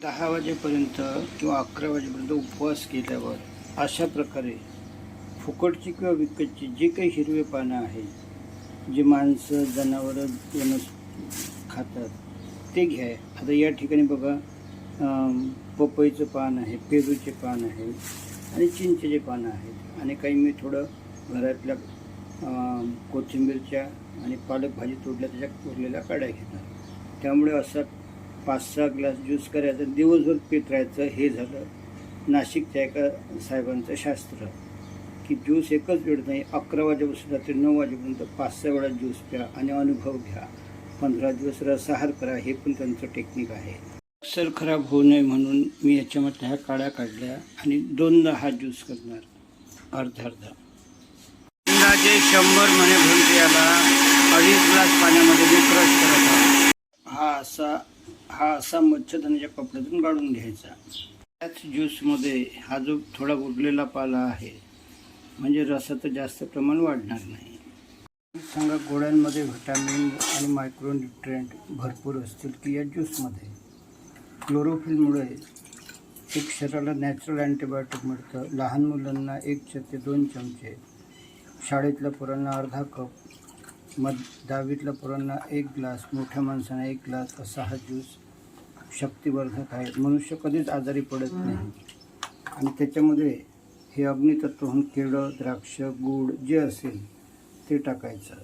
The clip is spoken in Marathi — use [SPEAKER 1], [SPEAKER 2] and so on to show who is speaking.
[SPEAKER 1] 10 वाजेपर्यंत किंवा 11 वाजेपर्यंत उपवास केल्यावर अशा प्रकारे फुकटची किंवा विकतची जी काही हिरवे पानं आहेत, जे माणसं जनावरं खातात ते घ्या. आता या ठिकाणी बघा, पपईचं पान आहे, पेरूचे पान आहे आणि चिंचेचे पानं आहेत आणि काही मी थोडं घरातल्या कोथिंबीरच्या आणि पालक भाजी तोडल्या त्याच्या उरलेल्या काड्या घेणार. त्यामुळे असं 5-6 ग्लास ज्यूस करायचं, दिवसभर पीत राहायचं. हे झालं नाशिकच्या एका साहेबांचं शास्त्र की ज्यूस एकच वेळ नाही, 11 वाजेपासून रात्री 9 वाजेपर्यंत 5-6 वेळा ज्यूस प्या आणि अनुभव घ्या. 15 दिवस रसाहार करा. हे पण त्यांचं टेक्निक आहे. अक्सर खराब होऊ नये म्हणून मी याच्यामध्ये ह्या काड्या काढल्या आणि 2दा हा ज्यूस करणार, अर्धा. अंदाजे 100 मणे भरून याला 2.5 ग्लास पाण्यामध्ये मी क्रश करत आहोत. हा असा मच्छरदाणीच्या कपड्यातून काढून घ्यायचा. त्याच ज्यूसमध्ये हा जो थोडा उरलेला पाला आहे, म्हणजे रसाचं जास्त प्रमाण वाढणार नाही. सांगा, गोळ्यांमध्ये व्हिटॅमिन आणि मायक्रोन्यूट्रिएंट भरपूर असतील की या ज्यूसमध्ये. क्लोरोफिलमुळे एक शरीराला नॅचरल अँटीबायोटिक मिळतं. लहान मुलांना 1 ते 2 चमचे, शाळेतल्या पोरांना अर्धा कप, 10वीतल्या पोरांना 1 ग्लास, मोठ्या माणसांना 1 ग्लास असा हा ज्यूस शक्तिवर्धक आहे. मनुष्य कधीच आजारी पडत नाही. आणि त्याच्यामध्ये हे अग्नितत्व म्हणून केळं, द्राक्ष, गूळ जे असेल ते टाकायचं.